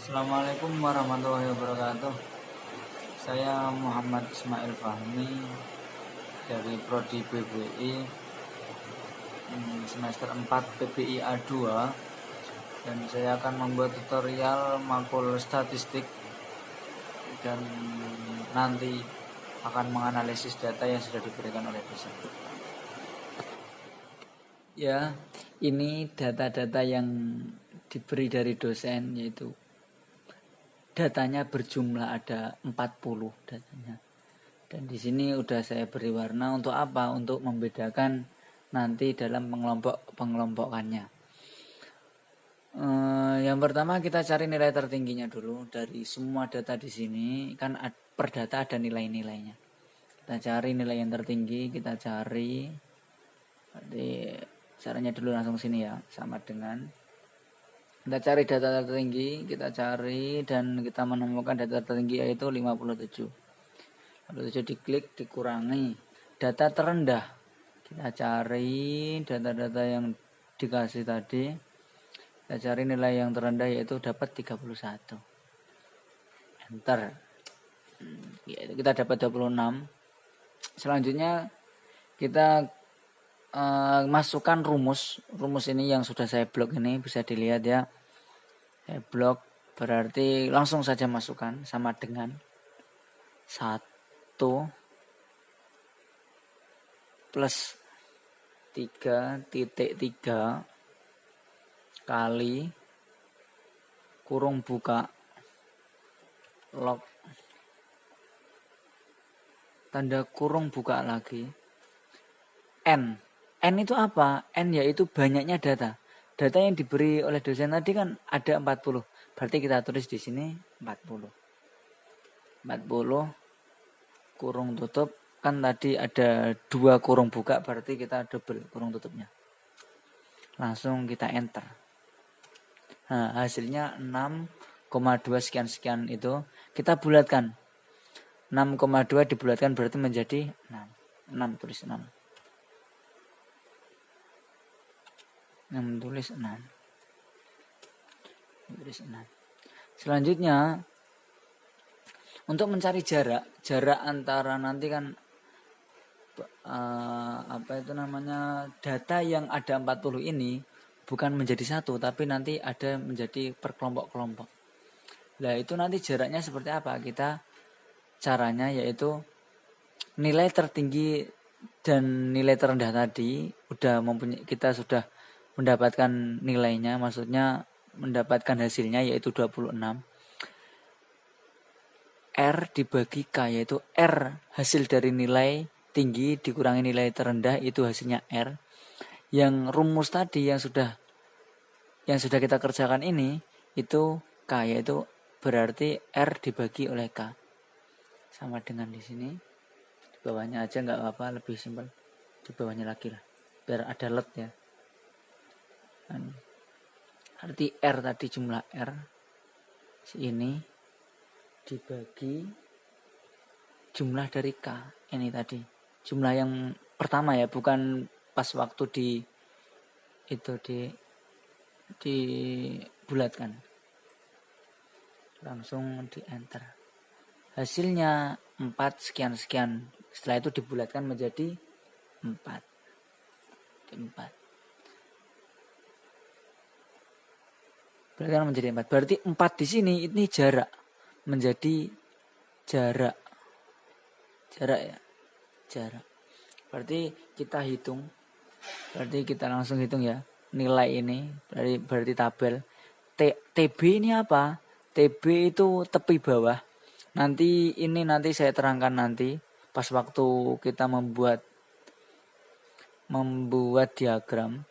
Assalamualaikum warahmatullahi wabarakatuh. Saya Muhammad Ismail Fahmi dari Prodi PBI semester 4 PBI A2, dan saya akan membuat tutorial makul statistik dan nanti akan menganalisis data yang sudah diberikan oleh dosen. Ya, ini data-data yang diberi dari dosen, yaitu datanya berjumlah ada 40 datanya. Dan di sini udah saya beri warna untuk apa? Untuk membedakan nanti dalam pengelompokannya. Yang pertama kita cari nilai tertingginya dulu dari semua data di sini. Kan per data ada nilai-nilainya. Kita cari nilai yang tertinggi, kita cari. Berarti caranya dulu langsung sini ya, sama dengan kita cari data tertinggi, kita cari dan kita menemukan data tertinggi yaitu 57. 57 diklik, dikurangi data terendah. Kita cari data-data yang dikasih tadi. Kita cari nilai yang terendah yaitu dapat 31. Enter. Kita dapat 26. Selanjutnya kita masukkan rumus ini yang sudah saya blok, ini bisa dilihat ya. Saya blok, berarti langsung saja masukkan sama dengan 1 plus 3.3 kali kurung buka log tanda kurung buka lagi N itu apa? N yaitu banyaknya data. Data yang diberi oleh dosen tadi kan ada 40. Berarti kita tulis di sini 40. 40 kurung tutup. Kan tadi ada 2 kurung buka, berarti kita double kurung tutupnya. Langsung kita enter. Nah, hasilnya 6,2 sekian-sekian itu kita bulatkan. 6,2 dibulatkan berarti menjadi 6. 6 tulis 6. 6 tulis 6. Tulis 6. Selanjutnya untuk mencari jarak antara nanti kan data yang ada 40 ini bukan menjadi satu, tapi nanti ada menjadi per kelompok-kelompok. Nah, itu nanti jaraknya seperti apa? Caranya yaitu nilai tertinggi dan nilai terendah tadi kita sudah mendapatkan nilainya, maksudnya mendapatkan hasilnya yaitu 26. R dibagi K, yaitu R hasil dari nilai tinggi dikurangi nilai terendah, itu hasilnya R. Yang rumus tadi yang sudah kita kerjakan ini itu K, yaitu berarti R dibagi oleh K. Sama dengan di sini. Di bawahnya aja nggak apa-apa, lebih simpel. Di bawahnya lagi lah, biar ada let ya. Arti R tadi, jumlah R ini dibagi jumlah dari K ini tadi, jumlah yang pertama ya, bukan pas waktu dibulatkan. Langsung di enter. Hasilnya 4 sekian-sekian. Setelah itu dibulatkan menjadi 4. 4. Bulatkan menjadi 4. Berarti 4 di sini ini jarak. Menjadi jarak. Jarak ya. Jarak. Berarti kita hitung. Berarti kita langsung hitung ya. Nilai ini berarti tabel. TB ini apa? TB itu tepi bawah. Nanti saya terangkan nanti pas waktu kita membuat diagram.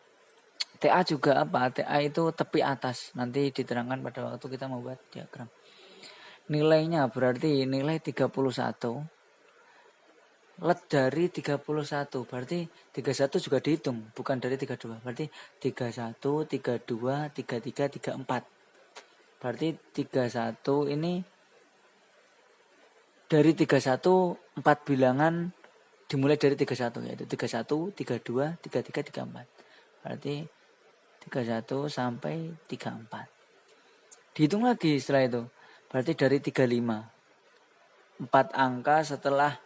TA juga apa? TA itu tepi atas. Nanti diterangkan pada waktu kita membuat diagram. Nilainya berarti nilai 31. Let dari 31. Berarti 31 juga dihitung, bukan dari 32. Berarti 31, 32, 33, 34. Berarti 31 ini dari 31 4 bilangan dimulai dari 31, yaitu 31, 32, 33, 34. Berarti 31 sampai 34. Dihitung lagi setelah itu. Berarti dari 35. 4 angka setelah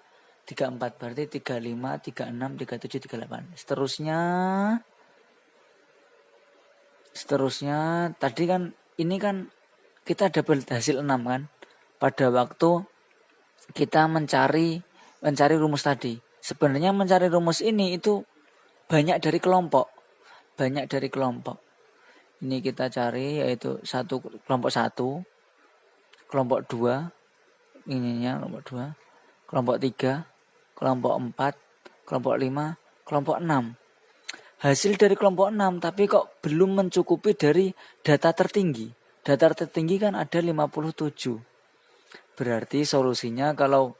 34. Berarti 35, 36, 37, 38. Seterusnya tadi kan ini kan kita dapat hasil 6 kan. Pada waktu kita mencari rumus tadi. Sebenarnya mencari rumus ini itu banyak dari kelompok. Ini kita cari yaitu kelompok 1, kelompok 2, ininya kelompok 2, kelompok 3, kelompok 4, kelompok 5, kelompok 6. Hasil dari kelompok 6 tapi kok belum mencukupi dari data tertinggi. Data tertinggi kan ada 57. Berarti solusinya kalau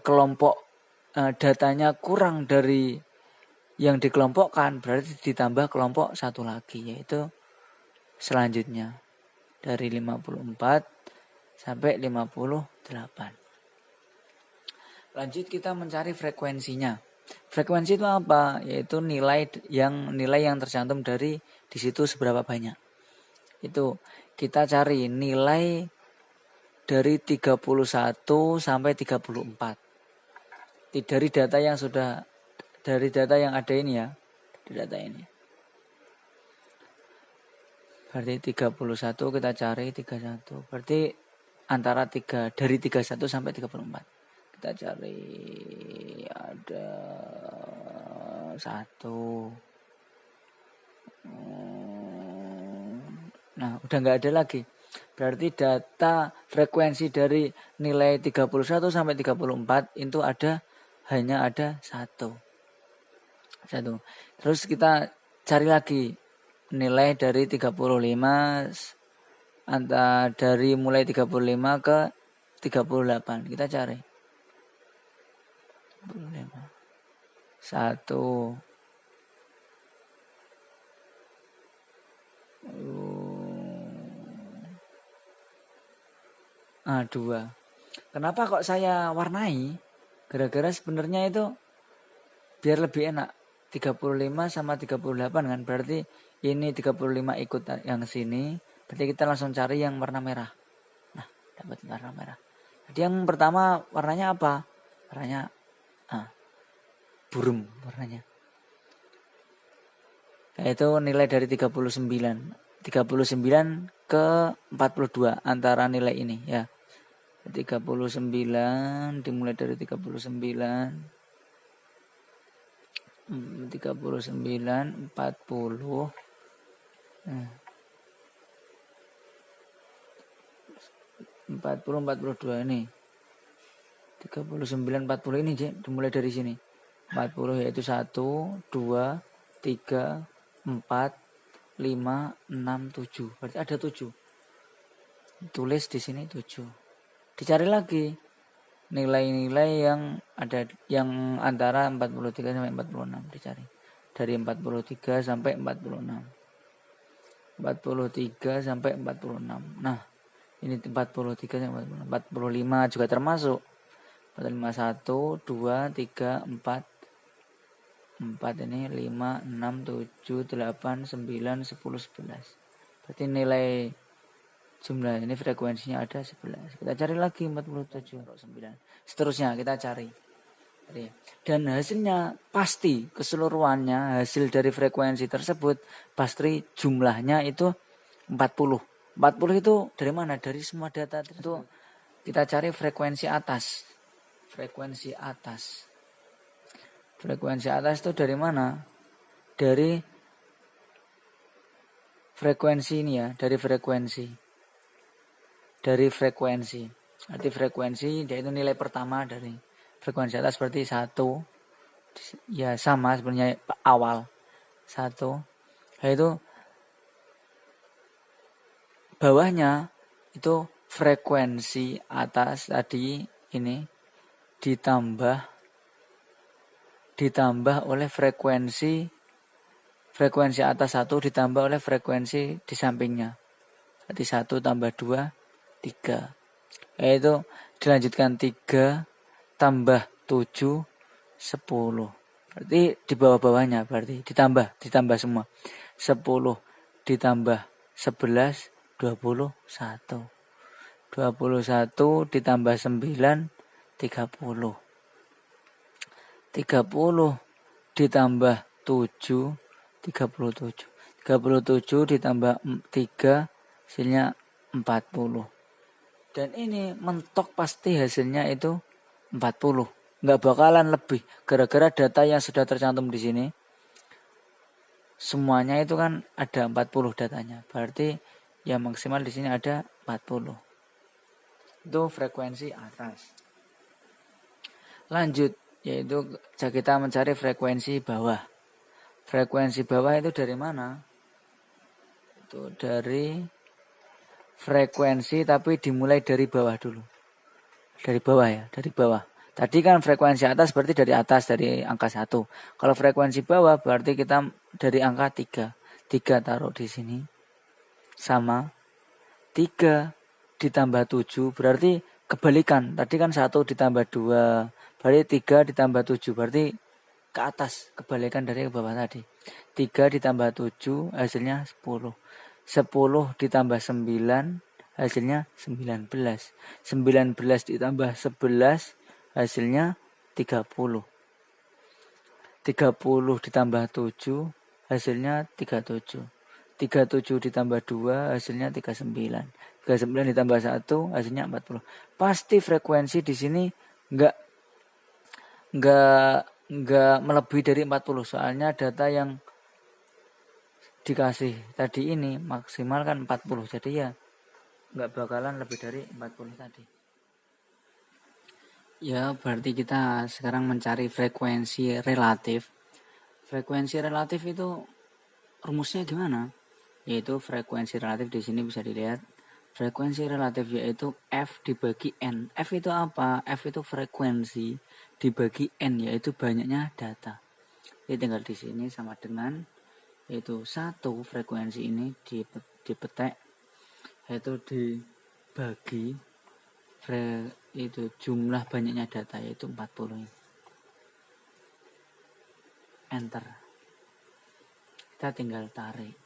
kelompok datanya kurang dari yang dikelompokkan, berarti ditambah kelompok 1 lagi, yaitu selanjutnya dari 54 sampai 58. Lanjut kita mencari frekuensinya. Frekuensi itu apa? Yaitu nilai yang tercantum dari di situ seberapa banyak. Itu kita cari nilai dari 31 sampai 34. Dari data yang ada ini ya. Dari data ini. Berarti 31 kita cari 31. Berarti antara dari 31 sampai 34. Kita cari ada 1. Nah, udah nggak ada lagi. Berarti data frekuensi dari nilai 31 sampai 34 itu hanya ada 1. Terus kita cari lagi nilai dari 35 dari mulai 35 ke 38. Kita cari 1. Ah, 2. Kenapa kok saya warnai? Gara-gara sebenarnya itu biar lebih enak. 35 sama 38 kan. Berarti ini 35 ikut yang sini. Berarti kita langsung cari yang warna merah. Nah, dapat warna merah. Jadi yang pertama warnanya apa? Warnanya burum warnanya. Yaitu nilai dari 39 ke 42 antara nilai ini ya. 39 dimulai dari 39 40 40 42 ini 39 40 ini dimulai dari sini 40 yaitu 1 2 3 4 5 6 7. Berarti ada 7. Tulis di sini 7. Dicari lagi nilai-nilai yang ada yang antara 43 sampai 46 dicari. Dari 43 sampai 46. 43 sampai 46. Nah, ini 43 sampai 46. 45 juga termasuk. 45 1 2 3 4 ini 5 6 7 8 9 10 11. Berarti nilai jumlah ini frekuensinya ada 11. Kita cari lagi 47 9. Seterusnya kita cari. Dan hasilnya pasti keseluruhannya hasil dari frekuensi tersebut pasti jumlahnya itu 40. 40 itu dari mana? Dari semua data itu kita cari frekuensi atas. Frekuensi atas itu dari mana? Dari frekuensi ini ya, dari frekuensi. Arti frekuensi yaitu nilai pertama dari frekuensi atas berarti 1. Ya sama sebenarnya awal 1. Yaitu bawahnya itu frekuensi atas tadi ini ditambah oleh frekuensi atas 1 ditambah oleh frekuensi di sampingnya. Berarti 1 tambah 2 3. Yaitu dilanjutkan 3 tambah 7 10. Berarti di bawah-bawahnya berarti ditambah semua. 10 ditambah 11 21. 21 ditambah 9, 30. 30 ditambah 7, 37. 37 ditambah 3, hasilnya 40. Dan ini mentok pasti hasilnya itu 40. Nggak bakalan lebih. Gara-gara data yang sudah tercantum di sini, semuanya itu kan ada 40 datanya. Berarti yang maksimal di sini ada 40. Itu frekuensi atas. Lanjut, yaitu kita mencari frekuensi bawah. Frekuensi bawah itu dari mana? Itu dari frekuensi tapi dimulai dari bawah dulu. Dari bawah ya, dari bawah. Tadi kan frekuensi atas berarti dari atas, dari angka 1. Kalau frekuensi bawah berarti kita dari angka 3. 3 taruh di sini. Sama 3 ditambah 7 berarti kebalikan. Tadi kan 1 ditambah 2 berarti 3 ditambah 7 berarti ke atas, kebalikan dari ke bawah tadi. 3 ditambah 7 hasilnya 10. 10 ditambah 9 hasilnya 19. 19 ditambah 11 hasilnya 30. 30 ditambah 7 hasilnya 37. 37 ditambah 2 hasilnya 39. 39 ditambah 1 hasilnya 40. Pasti frekuensi di sini enggak melebihi dari 40. Soalnya data yang dikasih tadi ini maksimal kan 40. Jadi ya enggak bakalan lebih dari 40 tadi. Ya, berarti kita sekarang mencari frekuensi relatif. Frekuensi relatif itu rumusnya gimana? Yaitu frekuensi relatif di sini bisa dilihat. Frekuensi relatif yaitu F dibagi N. F itu apa? F itu frekuensi dibagi N, yaitu banyaknya data. Jadi tinggal di sini sama dengan yaitu 1 frekuensi ini dipetek, yaitu dibagi itu jumlah banyaknya data yaitu 40. Enter. Kita tinggal tarik.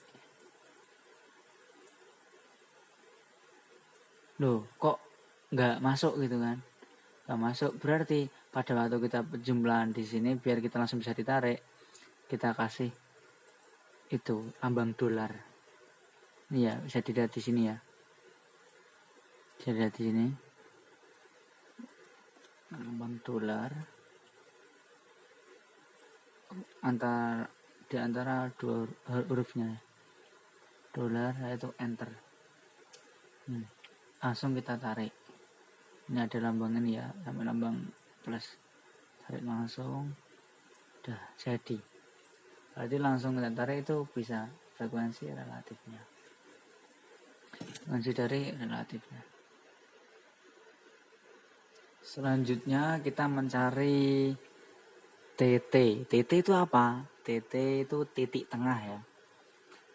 Loh, kok nggak masuk gitu kan? Nggak masuk berarti pada waktu kita penjumlahan di sini biar kita langsung bisa ditarik, kita kasih itu lambang dolar. Ini ya bisa dilihat di sini ya. Bisa dilihat di sini. Lambang dolar di antara dua hurufnya. Dolar yaitu enter. Langsung kita tarik. Ini ada lambang ini ya, sampai lambang plus. Tarik langsung. Udah jadi. Berarti langsung kita tarik itu bisa frekuensi relatifnya. Frekuensi dari relatifnya. Selanjutnya kita mencari TT. TT itu apa? TT itu titik tengah ya.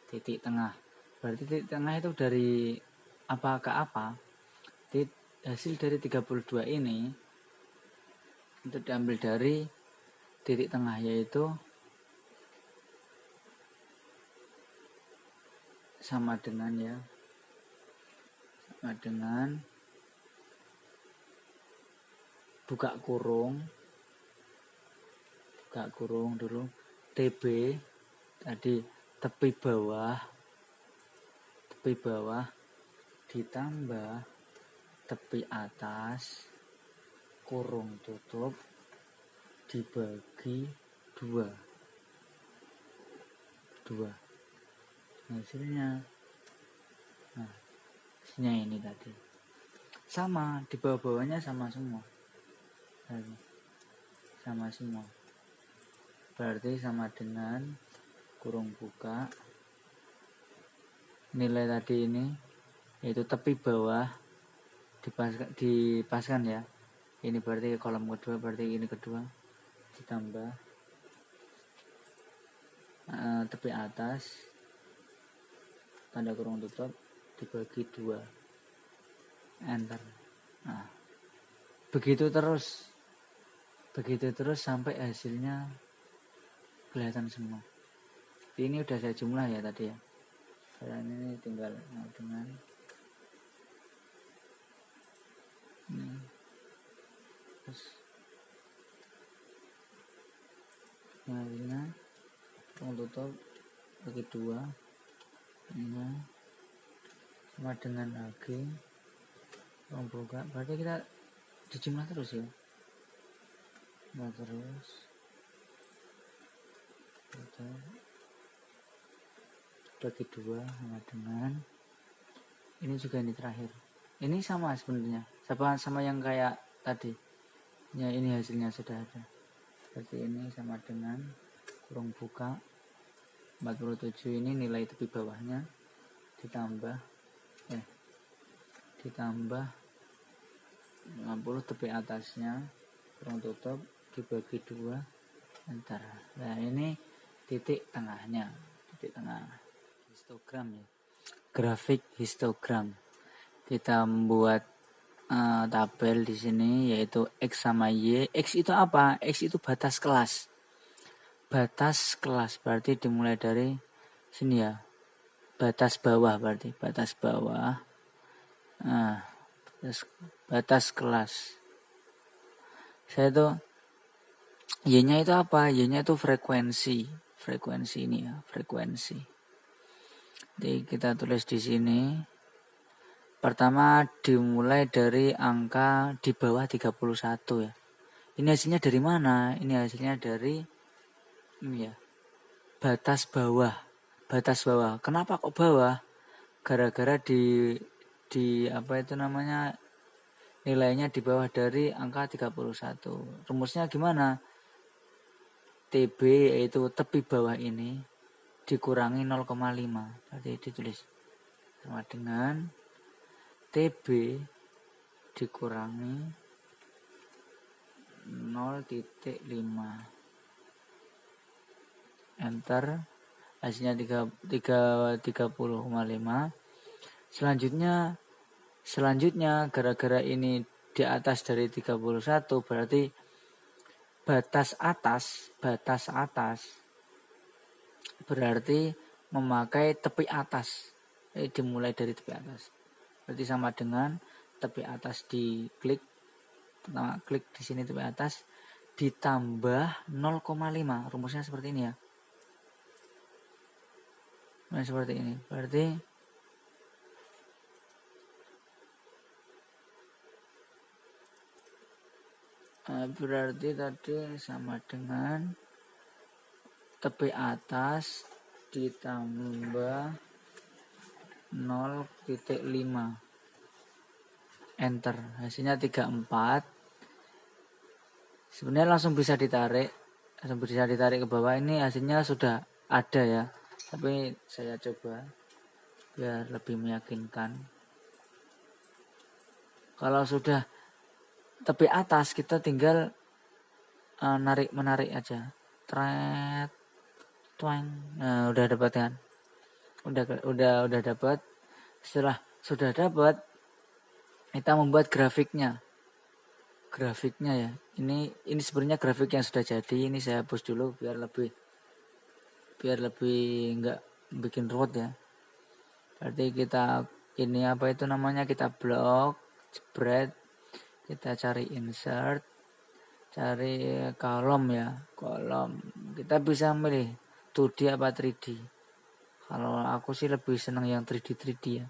Titik tengah. Berarti titik tengah itu dari apa ke apa? Hasil dari 32 ini itu diambil dari titik tengah, yaitu sama dengan ya. Sama dengan buka kurung dulu, TB tadi tepi bawah ditambah tepi atas kurung tutup dibagi 2 hasilnya. Nah, hasilnya ini tadi sama, di bawah-bawahnya sama semua. Sama semua. Berarti sama dengan kurung buka nilai tadi ini yaitu tepi bawah dipaskan ya. Ini berarti kolom kedua, berarti ini kedua ditambah tepi atas tanda kurung tutup dibagi 2. Enter. Nah, begitu terus sampai hasilnya kelihatan semua. Ini udah saya jumlah ya tadi ya. Ini tinggal dengan Yang hasilnya ruang tutup bagi 2 ini sama dengan AG ruang buka, berarti kita dijumlah terus ya. Nah, terus tutup bagi 2 sama dengan ini juga, ini terakhir. Ini sama sebenarnya, sama yang kayak tadi ya. Ini hasilnya sudah ada, berarti ini sama dengan kurung buka 47, ini nilai tepi bawahnya ditambah 50 tepi atasnya kurung tutup dibagi 2 enter. Nah, ini titik tengahnya, titik tengah histogram ya, grafik histogram. Kita membuat tabel di sini yaitu X sama Y. X itu apa? X itu batas kelas. Batas kelas berarti dimulai dari sini ya. Batas bawah berarti batas bawah. Nah, batas kelas. Saya tuh Y-nya itu apa? Y-nya itu frekuensi. Frekuensi ini ya, frekuensi. Jadi kita tulis di sini. Pertama dimulai dari angka di bawah 31 ya. Ini hasilnya dari mana? Ini hasilnya dari ini ya. Batas bawah. Batas bawah. Kenapa kok bawah? Gara-gara di apa itu namanya, nilainya di bawah dari angka 31. Rumusnya gimana? TB yaitu tepi bawah ini dikurangi 0,5. Berarti ditulis sama dengan TB dikurangi 0,5. Enter. Hasilnya 30,5. Selanjutnya gara-gara ini di atas dari 31 berarti batas atas berarti memakai tepi atas. Dimulai dari tepi atas. Berarti sama dengan tepi atas diklik. Pertama klik di sini tepi atas ditambah 0,5. Rumusnya seperti ini ya. Nah, seperti ini. Berarti tadi sama dengan tepi atas ditambah 0,5. Enter. Hasilnya 34. Sebenarnya langsung bisa ditarik ke bawah. Ini hasilnya sudah ada ya. Tapi saya coba biar lebih meyakinkan. Kalau sudah tepi atas kita tinggal menarik aja. Tret, twang. Nah, udah dapat kan? Udah dapat. Setelah sudah dapat, kita membuat grafiknya ya. Ini sebenarnya grafik yang sudah jadi. Ini saya hapus dulu biar lebih enggak bikin ruwet ya. Berarti kita ini apa itu namanya, kita blok, jebret, kita cari insert, cari kolom ya, kolom. Kita bisa milih 2D apa 3D. Kalau aku sih lebih senang yang 3D ya.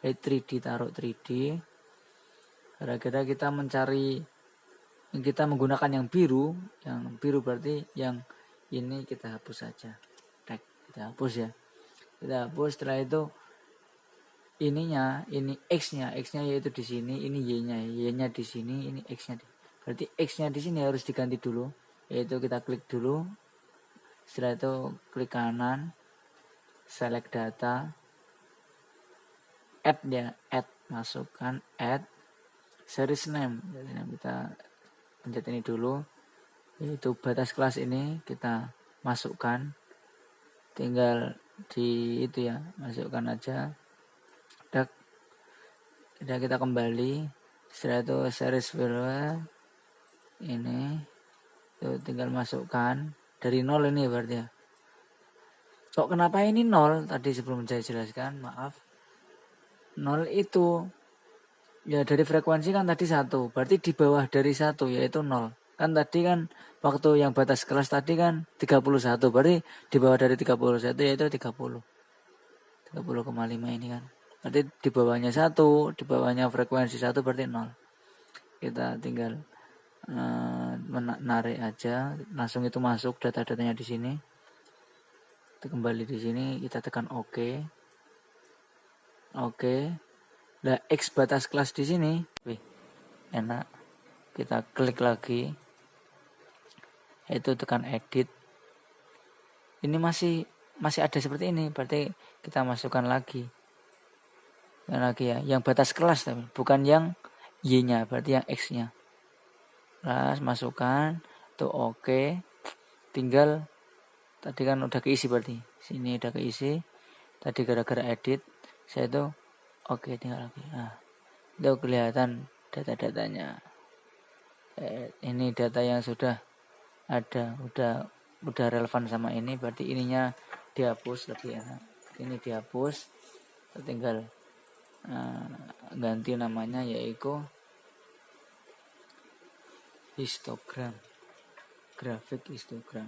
3D taruh 3D. Kira-kira kita menggunakan yang biru berarti yang ini kita hapus saja. Kita hapus ya. Kita hapus. Setelah itu ini X-nya yaitu di sini, ini Y-nya di sini, ini X-nya. Berarti X-nya di sini harus diganti dulu, yaitu kita klik dulu. Setelah itu klik kanan, select data, add ya, masukkan add series name. Jadi kita pencet ini dulu, yaitu batas kelas ini kita masukkan. Tinggal di itu ya, masukkan aja. Udah kita kembali. Setelah itu series value ini itu tinggal masukkan dari 0 ini berarti ya. Kok kenapa ini 0? Tadi sebelum saya jelaskan, maaf. 0 itu ya dari frekuensi kan tadi 1, berarti di bawah dari 1 yaitu 0. Kan tadi kan waktu yang batas kelas tadi kan 31, berarti di bawah dari 31 yaitu 30,5 ini kan. Berarti di bawahnya 1, di bawahnya frekuensi 1 berarti 0. Kita tinggal menarik aja, langsung itu masuk data-datanya di sini. Kita kembali di sini, kita tekan OK. Oke. Nah, X batas kelas di sini. Wih, enak. Kita klik lagi. Itu tekan edit. Ini masih ada seperti ini, berarti kita masukkan lagi. Dan lagi ya, yang batas kelas tapi bukan yang Y-nya, berarti yang X-nya. Kelas masukkan, tuh oke. Tinggal tadi kan udah keisi berarti. Sini udah keisi. Tadi gara-gara edit, saya tuh oke tinggal lagi. Nah, itu kelihatan data-datanya. Ini data yang sudah ada, udah relevan sama ini, berarti ininya dihapus lebih enak. Ini dihapus, tinggal ganti namanya yaitu histogram, grafik histogram.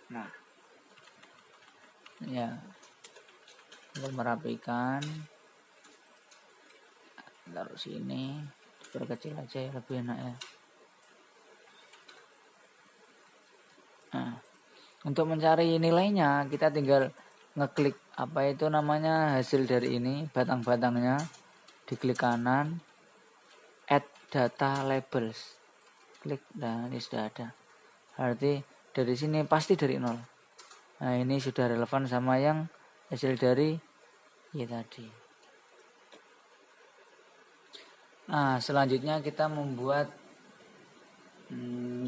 Nah, ya, untuk merapikan, taruh sini, perkecil aja ya, lebih enak ya. Nah, untuk mencari nilainya kita tinggal ngeklik apa itu namanya hasil dari ini, batang-batangnya, diklik kanan, add data labels, klik, dan ini sudah ada. Berarti dari sini pasti dari 0. Nah, ini sudah relevan sama yang hasil dari Y tadi. Nah, selanjutnya kita membuat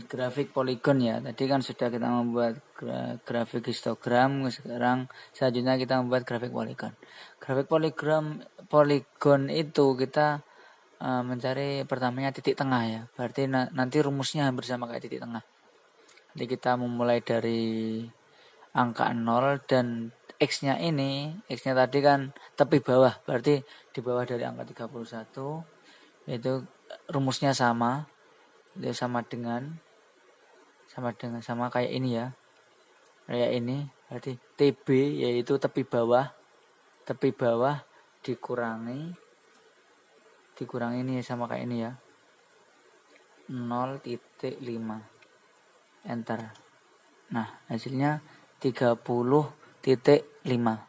grafik poligon ya. Tadi kan sudah kita membuat grafik histogram, sekarang selanjutnya kita membuat grafik poligon. Grafik poligon itu kita mencari pertamanya titik tengah ya. Berarti nanti rumusnya hampir sama kayak titik tengah. Jadi kita memulai dari angka 0 dan X-nya tadi kan tepi bawah, berarti di bawah dari angka 31, itu rumusnya sama. Itu sama kayak ini ya. Kayak ini, berarti TB yaitu tepi bawah dikurangi ini sama kayak ini ya. 0,5. Enter. Nah, hasilnya 30,5.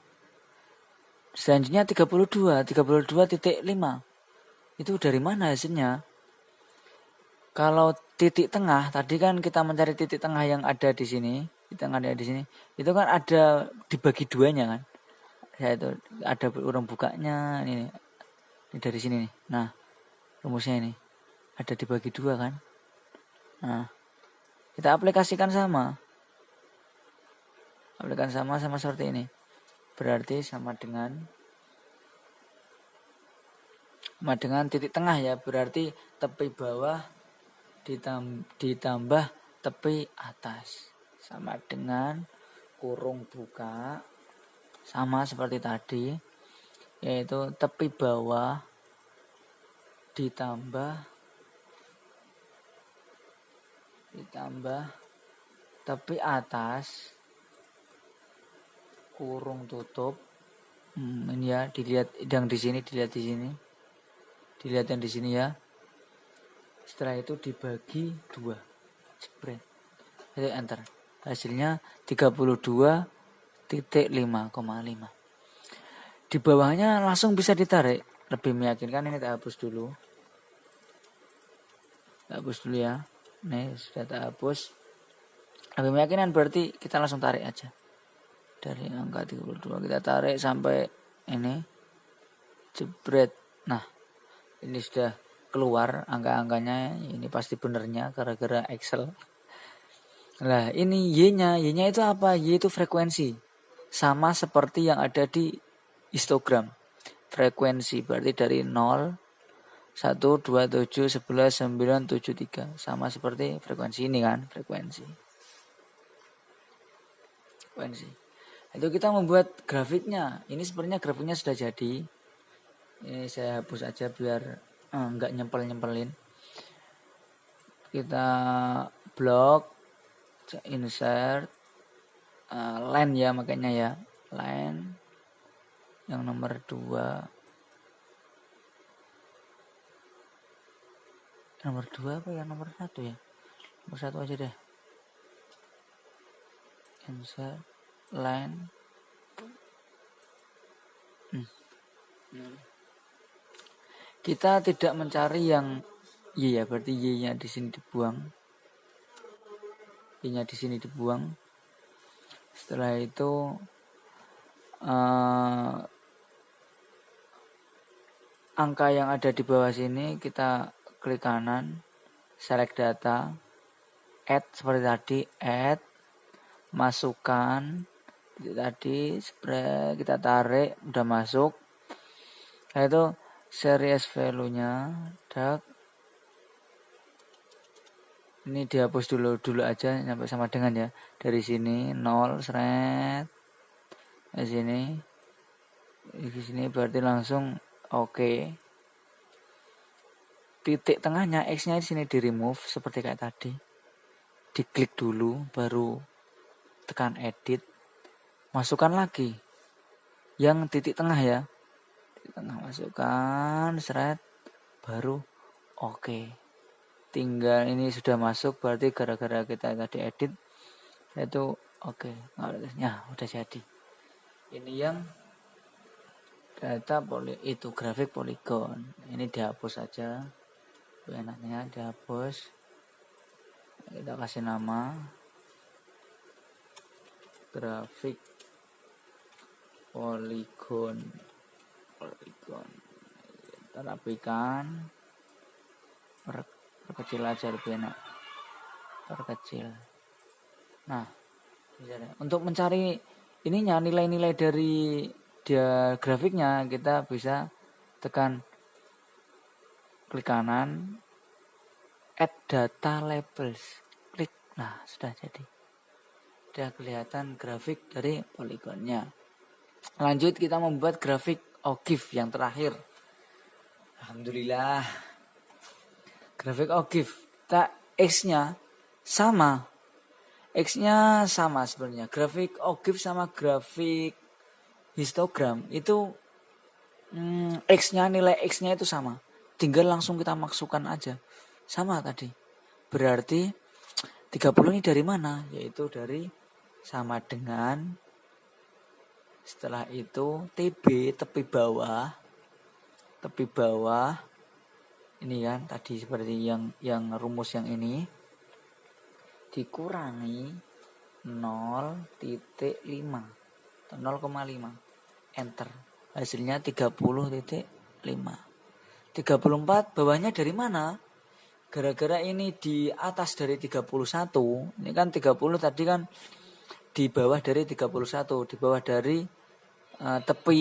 Selanjutnya 32,5. Itu dari mana hasilnya? Kalau titik tengah, tadi kan kita mencari titik tengah yang ada di sini, itu kan ada dibagi duanya kan. Ya, itu ada urung bukanya ini dari sini nih. Nah, rumusnya ini ada dibagi 2 kan. Nah, kita aplikasikan sama seperti ini. Berarti sama dengan titik tengah ya, berarti tepi bawah ditambah tepi atas sama dengan kurung buka, sama seperti tadi, yaitu tepi bawah ditambah tepi atas kurung tutup. Ini ya, dilihat yang di sini, dilihat yang di sini ya. Setelah itu dibagi 2, jepret, jadi enter. Hasilnya 32,5,5. Di bawahnya langsung bisa ditarik, lebih meyakinkan. Ini kita hapus dulu ya. Nih sudah tak hapus, lebih meyakinkan, berarti kita langsung tarik aja dari angka 32, kita tarik sampai ini, jebret. Nah, ini sudah keluar angka-angkanya, ini pasti benernya gara-gara Excel. Nah, ini Y-nya itu apa? Y itu frekuensi, sama seperti yang ada di histogram. Frekuensi berarti dari 0, 1, 2, 7, 11, 9, 7, 3, sama seperti frekuensi ini kan, frekuensi. Itu kita membuat grafiknya. Ini sebenarnya grafiknya sudah jadi. Ini saya hapus aja biar nggak nyempelin. Kita blok, insert, line ya makanya ya, line yang nomor 2. Nomor 2 apa ya, nomor 1 ya? Nomor 1 aja deh. Insert line. Kita tidak mencari yang Y ya, berarti Y-nya di sini dibuang. Y-nya di sini dibuang. Setelah itu angka yang ada di bawah sini kita klik kanan, select data, add seperti tadi, add, masukkan tadi, spread, kita tarik, udah masuk. Nah itu series value-nya, ini dihapus dulu aja sampai sama dengan ya. Dari sini 0 seret, di sini berarti langsung oke. Titik tengahnya X-nya di sini di remove seperti kayak tadi. Diklik dulu baru tekan edit. Masukkan lagi yang titik tengah ya. Titik tengah masukkan, seret, baru oke. Tinggal ini sudah masuk berarti gara-gara kita tadi edit itu oke. Nah, udah jadi. Ini yang data itu grafik poligon. Ini dihapus saja. Enaknya dihapus. Kita kasih nama grafik poligon. Kita rapikan, perkecil aja lebih enak, perkecil. Nah, untuk mencari ininya, nilai-nilai dari dia grafiknya, kita bisa tekan klik kanan, add data labels, klik. Nah, sudah jadi. Sudah kelihatan grafik dari poligonnya. Lanjut kita membuat grafik OGIF yang terakhir. Alhamdulillah. Grafik OGIF. X-nya sama. X-nya sama sebenarnya. Grafik OGIF sama grafik histogram itu X-nya, nilai X-nya itu sama. Tinggal langsung kita masukkan aja. Sama tadi. Berarti 30 ini dari mana? Yaitu dari sama dengan, setelah itu TB, tepi bawah ini kan tadi seperti yang rumus yang ini dikurangi 0,5 atau 0,5, enter, hasilnya 30,5. 34 bawahnya dari mana? Gara-gara ini di atas dari 31, ini kan 30 tadi kan di bawah dari 31, di bawah dari tepi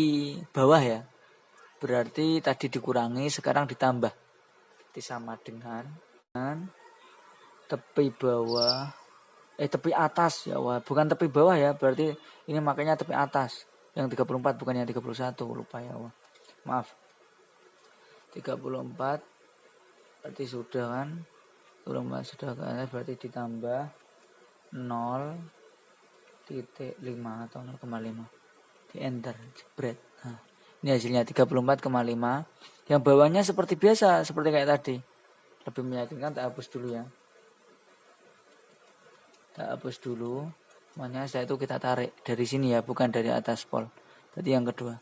bawah ya. Berarti tadi dikurangi, sekarang ditambah. Berarti sama dengan tepi bawah, tepi atas ya, bukan tepi bawah ya. Berarti ini makanya tepi atas. Yang 34 bukan yang 31, lupa ya, maaf. 34 berarti sudah kan. Sudah kan, berarti ditambah 0,5 atau 0,5. Di enter, jebret. Nah, ini hasilnya 34,5. Yang bawahnya seperti biasa, seperti kayak tadi. Lebih meyakinkan, tak hapus dulu ya. Tak hapus dulu. Makanya saya itu kita tarik dari sini ya, bukan dari atas pol. Tadi yang kedua.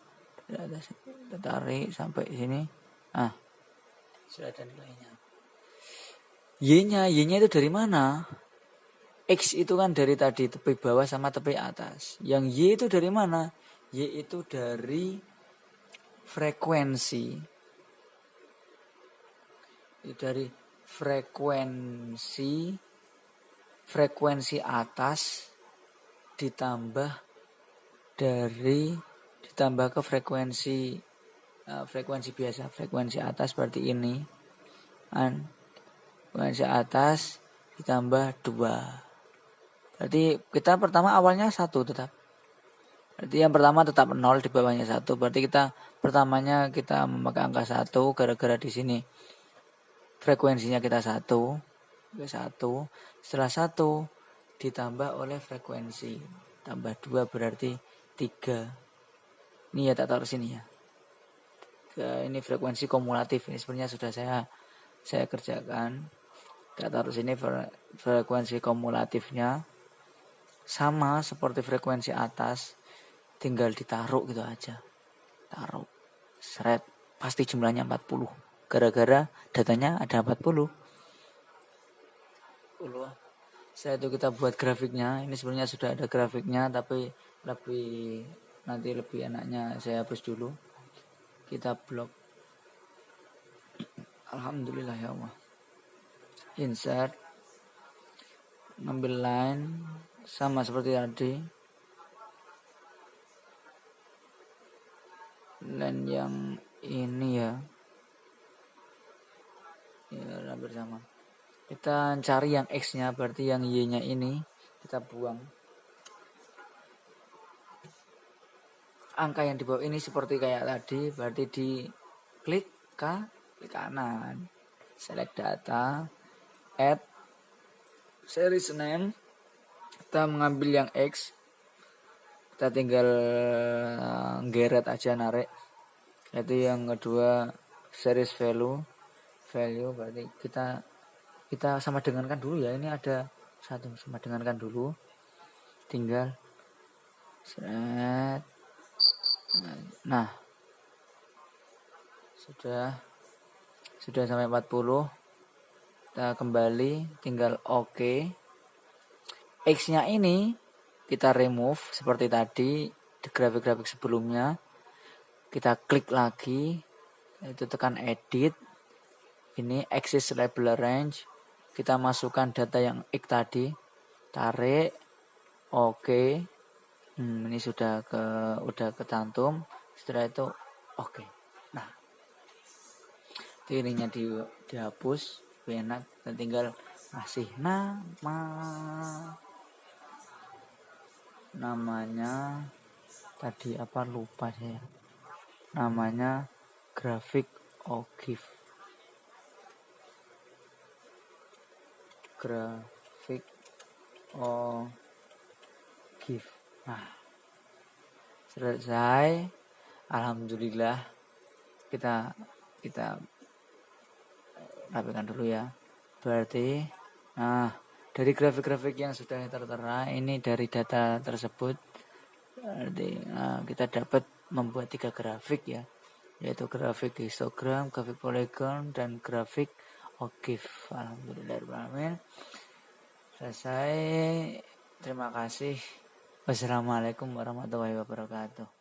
Dari atas kita tarik sampai sini. Ah, sudah ada nilainya. Y-nya itu dari mana? X itu kan dari tadi tepi bawah sama tepi atas. Yang Y itu dari mana? Y itu dari frekuensi. Dari frekuensi atas ditambah ke frekuensi biasa. Frekuensi atas berarti ini. Frekuensi atas ditambah 2. Berarti kita pertama awalnya 1 tetap. Berarti yang pertama tetap 0, di bawahnya 1. Berarti kita pertamanya kita memakai angka 1 gara-gara di sini frekuensinya kita 1. Oke, 1. Setelah 1 ditambah oleh frekuensi. Tambah 2 berarti 3. Ini ya tak taruh sini ya. Ini frekuensi kumulatif. Ini sebenarnya sudah saya kerjakan. Tak taruh sini frekuensi kumulatifnya. Sama seperti frekuensi atas. Tinggal ditaruh gitu aja. Taruh. Seret. Pasti jumlahnya 40. Gara-gara datanya ada 40. Setelah itu kita buat grafiknya. Ini sebenarnya sudah ada grafiknya, tapi nanti lebih enaknya saya hapus dulu. Kita blok. Alhamdulillah ya Allah. Insert. Ngambil line sama seperti tadi. Line yang ini ya. Ya, hampir sama. Kita cari yang X-nya, berarti yang Y-nya ini kita buang. Angka yang di bawah ini seperti kayak tadi, berarti di klik kanan. Select data, add series name. Kita mengambil yang X. Kita tinggal geret aja, narik. Itu yang kedua series value berarti kita sama dengankan dulu ya. Ini ada satu, sama dengankan dulu. Tinggal set. Nah, sudah sampai 40. Kita kembali, tinggal OK. X-nya ini kita remove seperti tadi di grafik-grafik sebelumnya. Kita klik lagi, itu tekan edit. Ini axis label range. Kita masukkan data yang X tadi, tarik, OK. Ini udah kecantum. Setelah itu OK. Nah, ininya dihapus, enak. Dan tinggal kasih namanya tadi apa, lupa saya. Namanya grafik OGIF. Grafik OGIF. Nah, selesai. Alhamdulillah. Kita rapikan dulu ya. Berarti dari grafik-grafik yang sudah tertera, ini dari data tersebut, berarti kita dapat membuat 3 grafik ya, yaitu grafik histogram, grafik polygon, dan grafik OGIF. Alhamdulillah. Selesai. Terima kasih. Wassalamualaikum warahmatullahi wabarakatuh.